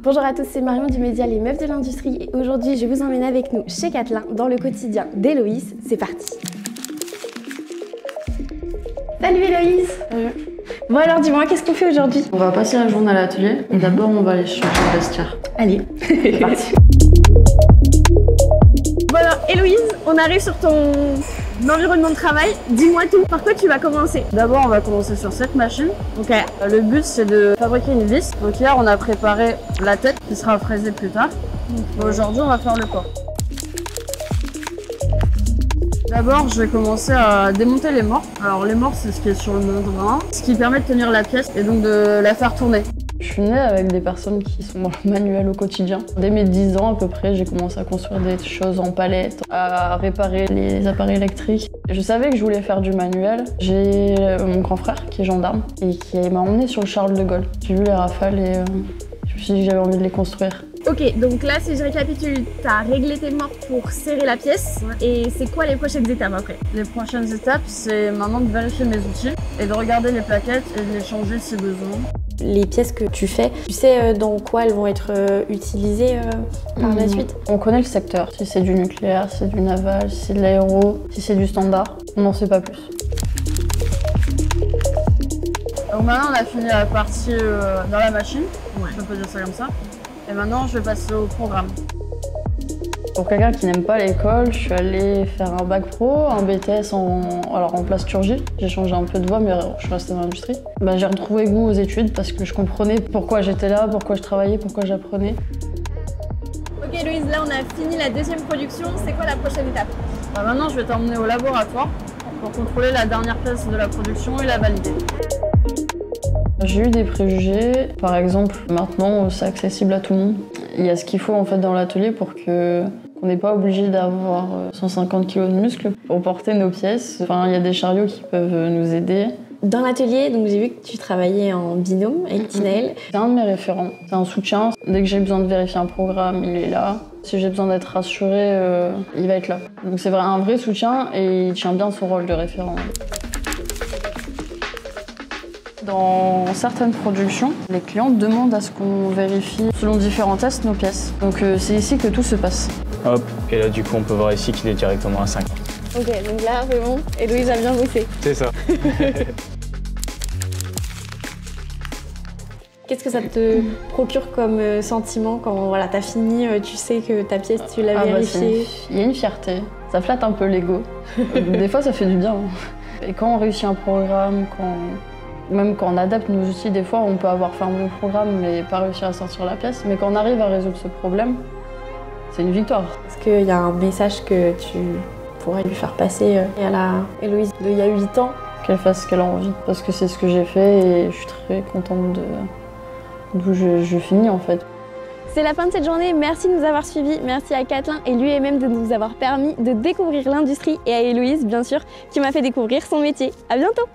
Bonjour à tous, c'est Marion du média Les Meufs de l'Industrie et aujourd'hui je vous emmène avec nous chez Catelin dans le quotidien d'Héloïse. C'est parti. Salut Héloïse. Bon alors dis-moi, qu'est-ce qu'on fait aujourd'hui? On va passer la journée à l'atelier et d'abord on va aller changer de vestiaire. Allez, c'est parti. Bon alors Héloïse, on arrive sur ton environnement de travail. Dis-moi tout, par quoi tu vas commencer? D'abord on va commencer sur cette machine. Ok. Le but c'est de fabriquer une vis. Donc hier on a préparé la tête qui sera fraisée plus tard. Aujourd'hui on va faire le corps. D'abord je vais commencer à démonter les morts. Alors les morts c'est ce qui est sur le membrane, ce qui permet de tenir la pièce et donc de la faire tourner. Je suis née avec des personnes qui sont dans le manuel au quotidien. Dès mes 10 ans à peu près, j'ai commencé à construire des choses en palette, à réparer les appareils électriques. Je savais que je voulais faire du manuel. J'ai mon grand frère qui est gendarme et qui m'a emmenée sur le Charles de Gaulle. J'ai vu les rafales et je me suis dit que j'avais envie de les construire. Ok, donc là si je récapitule, tu as réglé tes morts pour serrer la pièce. Et c'est quoi les prochaines étapes après? Les prochaines étapes, c'est maintenant de vérifier mes outils et de regarder les plaquettes et de les changer si besoin. Les pièces que tu fais, tu sais dans quoi elles vont être utilisées par la suite? On connaît le secteur, si c'est du nucléaire, si c'est du naval, si c'est de l'aéro, si c'est du standard, on n'en sait pas plus. Donc maintenant on a fini la partie dans la machine, je peux dire ça comme ça, et maintenant je vais passer au programme. Pour quelqu'un qui n'aime pas l'école, je suis allée faire un bac pro, un BTS en plasturgie. J'ai changé un peu de voie, mais je suis restée dans l'industrie. J'ai retrouvé goût aux études parce que je comprenais pourquoi j'étais là, pourquoi je travaillais, pourquoi j'apprenais. Ok Louise, là on a fini la deuxième production. C'est quoi la prochaine étape? Maintenant, je vais t'emmener au laboratoire pour contrôler la dernière pièce de la production et la valider. J'ai eu des préjugés. Par exemple, maintenant, c'est accessible à tout le monde. Il y a ce qu'il faut en fait dans l'atelier pour qu'on n'est pas obligé d'avoir 150 kg de muscles pour porter nos pièces. Enfin, il y a des chariots qui peuvent nous aider. Dans l'atelier, donc j'ai vu que tu travaillais en binôme avec Tinaël. C'est un de mes référents, c'est un soutien. Dès que j'ai besoin de vérifier un programme, il est là. Si j'ai besoin d'être rassurée, il va être là. Donc c'est un vrai soutien et il tient bien son rôle de référent. Dans certaines productions, les clients demandent à ce qu'on vérifie selon différents tests nos pièces. Donc c'est ici que tout se passe. Hop, et là du coup on peut voir ici qu'il est directement à 5. Ok, donc là c'est bon, Héloïse a bien bossé. C'est ça. Qu'est-ce que ça te procure comme sentiment quand t'as fini, tu sais que ta pièce tu l'as vérifiée? Il y a une fierté, ça flatte un peu l'ego. Des fois ça fait du bien. Et quand on réussit un programme, même quand on adapte nos outils, des fois on peut avoir fait un bon programme mais pas réussir à sortir la pièce. Mais quand on arrive à résoudre ce problème, c'est une victoire. Est-ce qu'il y a un message que tu pourrais lui faire passer à la Héloïse d'il y a 8 ans? Qu'elle fasse ce qu'elle a envie, parce que c'est ce que j'ai fait et je suis très contente d'où je finis en fait. C'est la fin de cette journée, merci de nous avoir suivis, merci à Catelin et l'UMM de nous avoir permis de découvrir l'industrie et à Héloïse bien sûr qui m'a fait découvrir son métier. À bientôt!